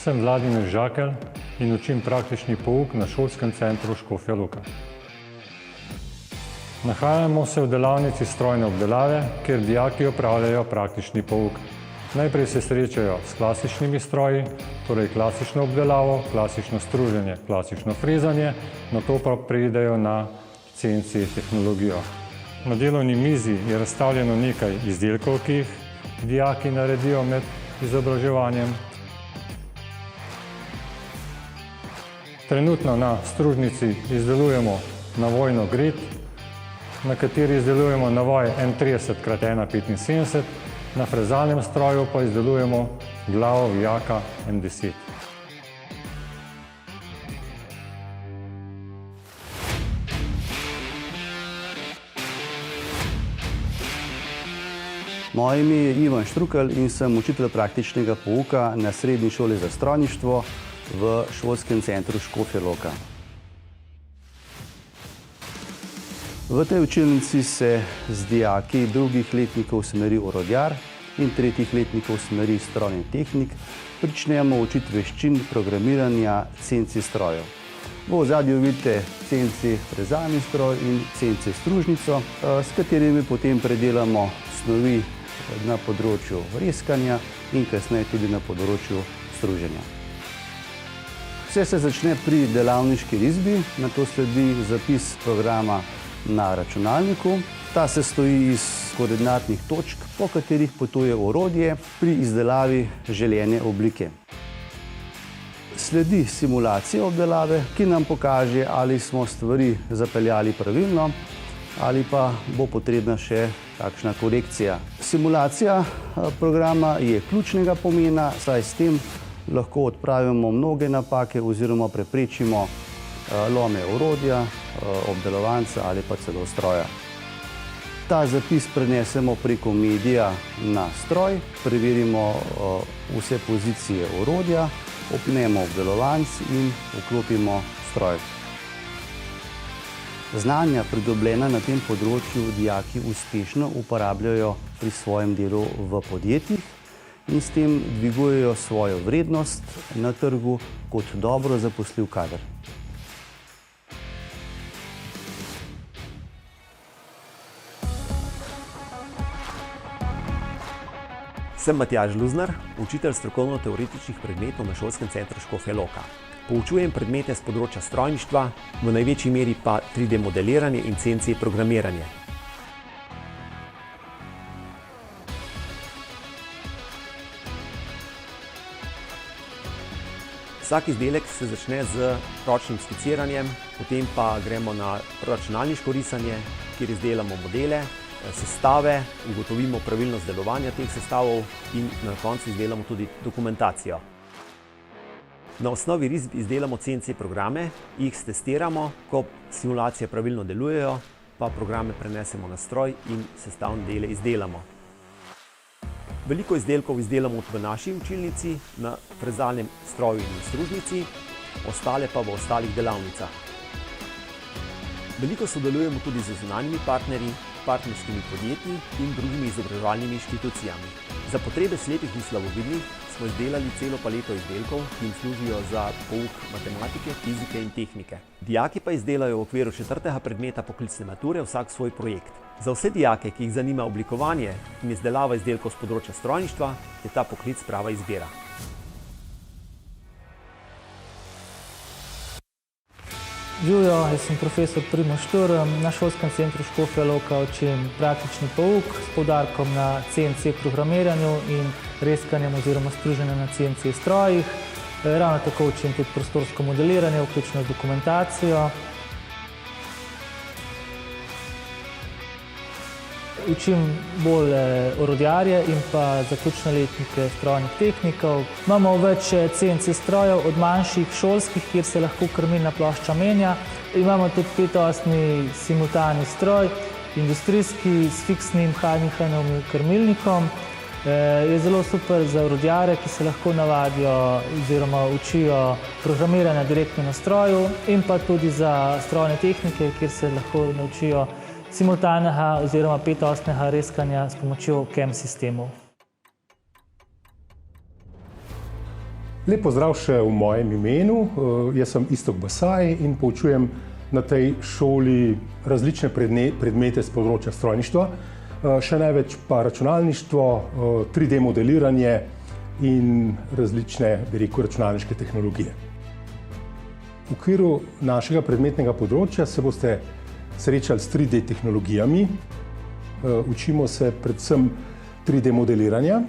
Sem Vladimir Žakelj in učim praktični pouk na šolskem centru Škofja Loka. Nahajamo se v delavnici strojne obdelave, kjer dijaki opravljajo praktični pouk. Najprej se srečajo s klasičnimi stroji, torej klasično obdelavo, klasično struženje, klasično frezanje, nato pa preidejo na CNC tehnologijo. Na delovni mizi je razstavljeno nekaj izdelkov, ki jih dijaki naredijo med izobraževanjem. Trenutno na stružnici izdelujemo navojno grid, na kateri izdelujemo navoj M30x1,75, na frezalnem stroju pa izdelujemo glavo vijaka M10. Moje ime je Ivan Štrukelj in sem učitelj praktičnega pouka na Srednji šoli za strojništvo v šolskem centru Škofja Loka. V tej učilnici se z dijaki drugih letnikov smeri orodjar in tretjih letnikov smeri strojni tehnik pričnemo učiti veščin programiranja CNC strojev. V ozadju vidite CNC frezalni stroj in CNC stružnico, s katerimi potem predelamo snovi na področju reskanja in kasneje tudi na področju struženja. Vse se začne pri delavniški risbi, nato sledi zapis programa na računalniku. Ta se stoji iz koordinatnih točk, po katerih potuje orodje pri izdelavi želene oblike. Sledi simulacija obdelave, ki nam pokaže, ali smo stvari zapeljali pravilno ali pa bo potrebna še kakšna korekcija. Simulacija programa je ključnega pomena, saj s tem lahko odpravimo mnoge napake oziroma preprečimo lome orodja, obdelovanca ali pa celo stroja. Ta zapis prenesemo preko medija na stroj, preverimo vse pozicije orodja, opnemo obdelovanc in vklopimo stroj. Znanja, pridobljena na tem področju, dijaki uspešno uporabljajo pri svojem delu v podjetjih in s tem dvigujejo svojo vrednost na trgu kot dobro zaposljiv kader. Sem Matjaž Luznar, učitelj strokovno-teoretičnih predmetov na šolskem centru Škofja Loka. Poučujem predmete z področja strojništva, v največji meri pa 3D modeliranje in CNC programiranje. Vsak izdelek se začne z ročnim skiciranjem, potem pa gremo na računalniško risanje, kjer izdelamo modele, sestave, ugotovimo pravilnost delovanja teh sestavov in na koncu izdelamo tudi dokumentacijo. Na osnovi risb izdelamo CNC programe, jih stestiramo, ko simulacije pravilno delujejo, pa programe prenesemo na stroj in sestavne dele izdelamo. Veliko izdelkov izdelamo v naši učilnici, na frezalnem stroju in stružnici, ostale pa v ostalih delavnicah. Veliko sodelujemo tudi z zunanjimi partnerji, partnerskimi podjetji in drugimi izobraževalnimi inštitucijami. Za potrebe slepih in slabovidnih smo izdelali celo paleto izdelkov, ki jim služijo za pouk matematike, fizike in tehnike. Dijaki pa izdelajo v okviru 4. predmeta poklicne mature vsak svoj projekt. Za vse dijake, ki jih zanima oblikovanje in izdelava izdelkov s področja strojništva, je ta poklic prava izbira. Živijo, jaz sem profesor Primož Šturm, na šolskem centru Škofja Loka učim praktični pouk s poudarkom na CNC programiranju in reskanjem oziroma struženjem na CNC strojih. Ravno tako učim tudi prostorsko modeliranje, vključno dokumentacijo. Učim bolj orodjarje in pa zaključne letnike strojnih tehnikov. Imamo več CNC strojev, od manjših šolskih, kjer se lahko krmilna plošča menja. Imamo tudi 5-osni simultani stroj, industrijski s fiksnim Heimlichanovim krmilnikom. Je zelo super za orodjarje, ki se lahko navadijo oziroma učijo programiranja direktno na stroju, in pa tudi za strojne tehnike, kjer se lahko naučijo simultanega oziroma 5-osnega reskanja s pomočjo CAM sistemov. Lep pozdrav še v mojem imenu. Jaz sem Iztok Basaj in poučujem na tej šoli različne predmete z področja strojništva, še največ pa računalništvo, 3D modeliranje in različne, bi rekel, računalniške tehnologije. V okviru našega predmetnega področja se boste srečali s 3D tehnologijami. Učimo se predvsem 3D modeliranja,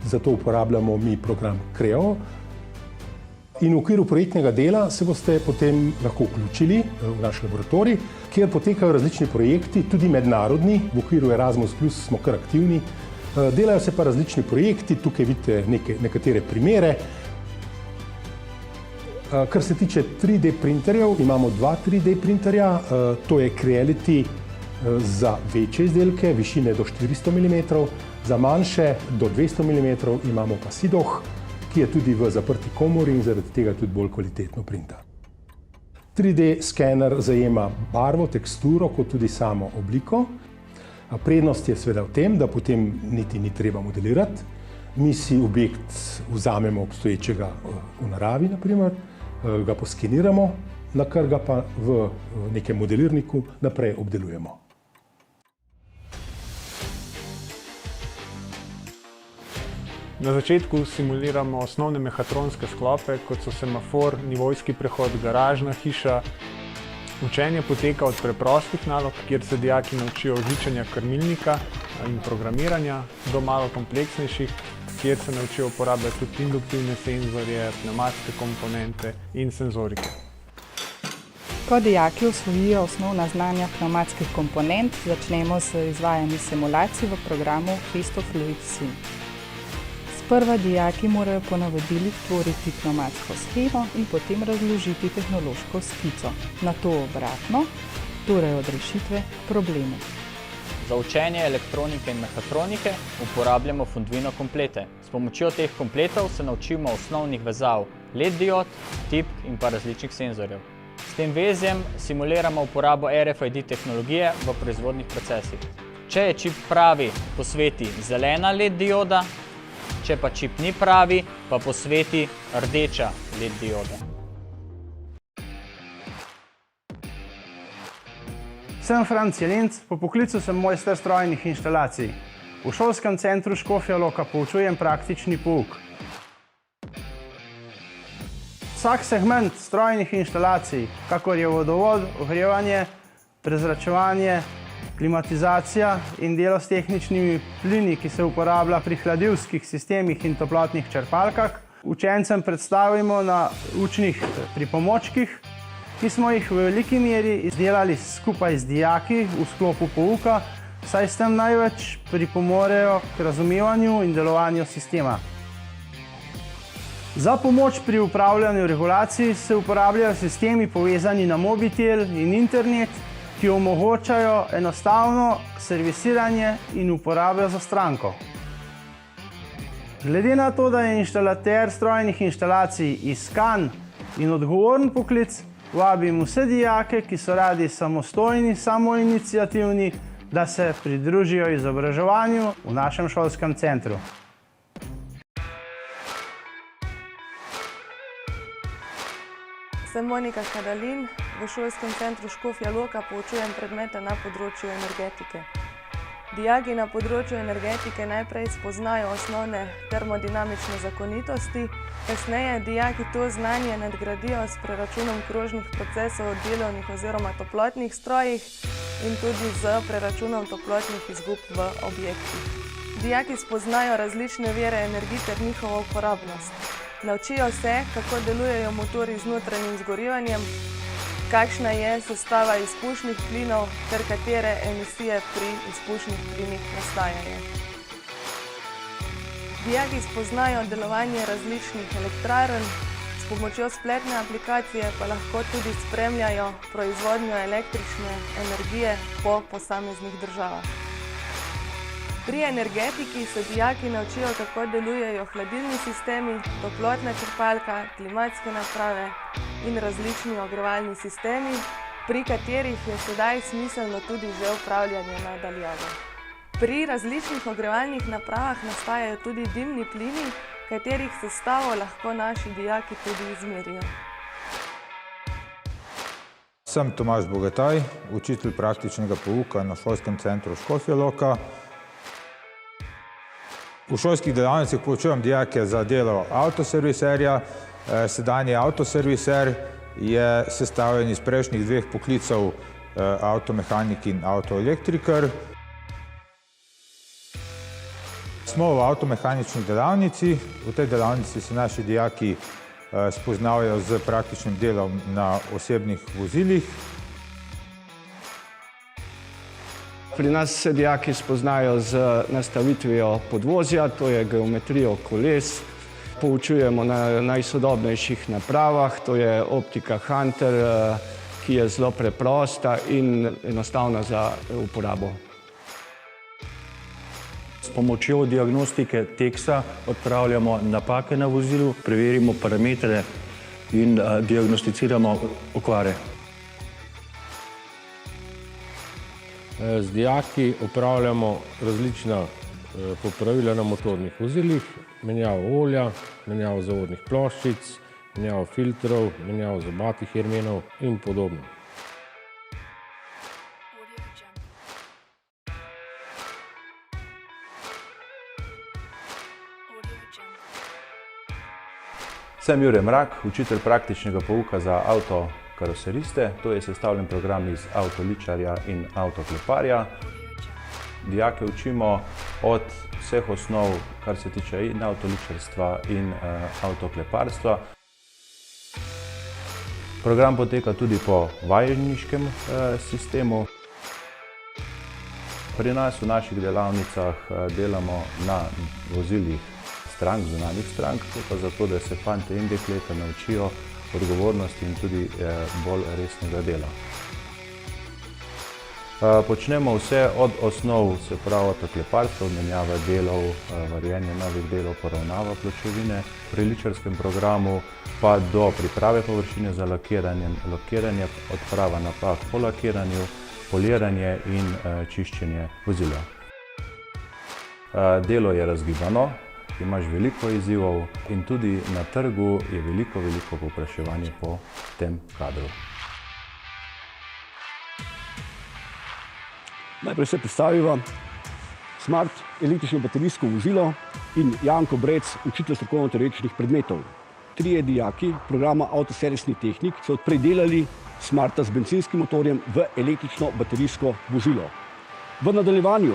zato uporabljamo mi program Creo. In v okviru projektnega dela se boste potem lahko vključili v naš laboratorij, kjer potekajo različni projekti, tudi mednarodni, v okviru Erasmus+ smo kar aktivni. Delajo se pa različni projekti, tukaj vidite nekatere primere. Kar se tiče 3D printerjev, imamo 2 3D printerja, to je Creality za večje izdelke, višine do 400 mm, za manjše do 200 mm imamo pa Sidoh, ki je tudi v zaprti komori in zaradi tega tudi bolj kvalitetno printa. 3D skener zajema barvo, teksturo, kot tudi samo obliko. Prednost je seveda v tem, da potem niti ni treba modelirati. Mi si objekt vzamemo obstoječega v naravi, naprimer, ga poskeniramo, nakar ga pa v nekem modelirniku naprej obdelujemo. Na začetku simuliramo osnovne mehatronske sklope, kot so semafor, nivojski prehod, garažna hiša. Učenje poteka od preprostih nalog, kjer se dijaki naučijo žičanja krmilnika in programiranja, do malo kompleksnejših, kjer se naučijo uporabljati tudi induktivne senzorje, pnevmatske komponente in senzorike. Ko dijaki osvojijo osnovna znanja pnevmatskih komponent, začnemo s izvajanjem simulacij v programu Histofluid Sim. Sprva dijaki morajo po navodilih tvoriti pnevmatsko shemo in potem razložiti tehnološko skico. Nato obratno, torej od rešitve k problemu. Za učenje elektronike in mehatronike uporabljamo Funduino komplete. S pomočjo teh kompletov se naučimo osnovnih vezav LED diod, tipk in pa različnih senzorjev. S tem vezjem simuliramo uporabo RFID tehnologije v proizvodnih procesih. Če je čip pravi, posveti zelena LED dioda, če pa čip ni pravi, pa posveti rdeča LED dioda. Sem Franc Jelenc, po poklicu sem mojster strojnih inštalacij. V šolskem centru Škofja Loka poučujem praktični pouk. Vsak segment strojnih inštalacij, kakor je vodovod, ogrevanje, prezračevanje, klimatizacija in delo s tehničnimi plini, ki se uporablja pri hladilskih sistemih in toplotnih črpalkah, učencem predstavimo na učnih pripomočkih, ki smo jih v veliki meri izdelali skupaj z dijaki v sklopu pouka, saj s tem največ pripomorejo k razumevanju in delovanju sistema. Za pomoč pri upravljanju regulacij se uporabljajo sistemi povezani na mobitel in internet, ki omogočajo enostavno servisiranje in uporabo za stranko. Glede na to, da je inštalater strojnih inštalacij iskan in odgovoren poklic, vabim vse dijake, ki so radi samostojni, samoiniciativni, da se pridružijo izobraževanju v našem šolskem centru. Sem Monika Kadalin, v šolskem centru Škofja Loka poučujem predmete na področju energetike. Dijaki na področju energetike najprej spoznajo osnovne termodinamične zakonitosti, kasneje dijaki to znanje nadgradijo s preračunom krožnih procesov v delovnih oziroma toplotnih strojih in tudi z preračunom toplotnih izgub v objektih. Dijaki spoznajo različne vire energij ter njihovo uporabnost. Naučijo se, kako delujejo motorji z notranjim zgorevanjem, kakšna je sestava izpušnih plinov ter katere emisije pri izpušnih plinih nastajajo. Dijaki spoznajo delovanje različnih elektrarn, s pomočjo spletne aplikacije pa lahko tudi spremljajo proizvodnjo električne energije po posameznih državah. Pri energetiki se dijaki naučijo, kako delujejo hladilni sistemi, toplotna črpalka, klimatske naprave in različni ogrevalni sistemi, pri katerih je sedaj smiselno tudi že upravljanje na daljavo. Pri različnih ogrevalnih napravah nastajajo tudi dimni plini, katerih sestavo lahko naši dijaki tudi izmerijo. Sem Tomaž Bogataj, učitelj praktičnega pouka na šolskem centru Škofja Loka. V šolskih delavnicah poučujem dijake za delo avtoserviserja. Sedanji avtoserviser je sestavljen iz prejšnjih dveh poklicev, avtomehanik in avtoelektriker. Smo v avtomehanični delavnici. V tej delavnici se naši dijaki spoznavajo z praktičnim delom na osebnih vozilih. Pri nas se dijaki spoznajo z nastavitvijo podvozja, to je geometrijo koles. Poučujemo na najsodobnejših napravah, to je optika Hunter, ki je zelo preprosta in enostavna za uporabo. S pomočjo diagnostike teksa odpravljamo napake na vozilu, preverimo parametre in diagnosticiramo okvare. Z dijaki opravljamo različna popravila na motornih vozilih, menjavo olja, menjavo zavodnih ploščic, menjavo filtrov, menjavo zobatih jermenov in podobno. Sem Jure Mrak, učitelj praktičnega pouka za avtokaroseriste. To je sestavljen program iz avtoličarja in avtokleparja. Dijake učimo od vseh osnov, kar se tiče in avtoličarstva in avtokleparstva. Program poteka tudi po vajeniškem sistemu. Pri nas v naših delavnicah delamo na vozilih strank, zunanjih strank, pa zato, da se fante in dekleta naučijo odgovornosti in tudi bolj resnega dela. Počnemo vse od osnov, se pravi avtokleparstva, menjava delov, varjenje novih delov, poravnava pločevine. Pri ličarskem programu pa do priprave površine za lakiranje, odprava napak po lakiranju, poliranje in čiščenje vozila. Delo je razgibano, imaš veliko izzivov in tudi na trgu je veliko povpraševanje po tem kadru. Najprej se predstaviva Smart električno baterijsko vozilo in Janko Brec, učitelj strokovno-teoretičnih predmetov. Trije dijaki programa avtoservisni tehnik so predelali Smarta z bencinskim motorjem v električno baterijsko vozilo. V nadaljevanju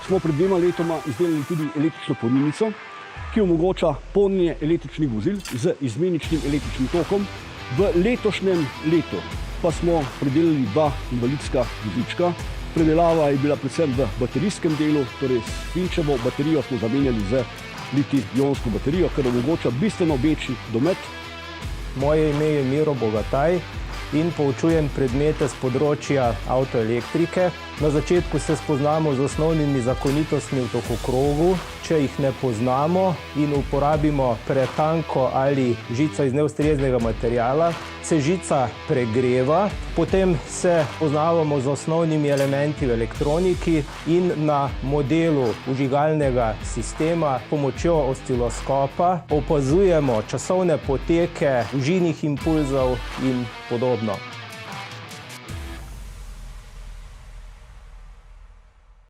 smo pred 2 letoma izdelali tudi električno polnilnico, ki omogoča polnjenje električnih vozil z izmeničnim električnim tokom. V letošnjem letu pa smo predelali 2 invalidska vozička. Predelava je bila predvsem v baterijskem delu, torej svinčevo baterijo smo zamenjali z litij-ionsko baterijo, kar omogoča bistveno večji domet. Moje ime je Miro Bogataj in poučujem predmete z področja avtoelektrike. Na začetku se spoznamo z osnovnimi zakonitostmi v tokokrogu. Če jih ne poznamo in uporabimo pretanko ali žico iz neustreznega materiala, se žica pregreva, potem se poznavamo z osnovnimi elementi v elektroniki in na modelu vžigalnega sistema pomočjo osciloskopa opazujemo časovne poteke vžinjih impulzov in podobno.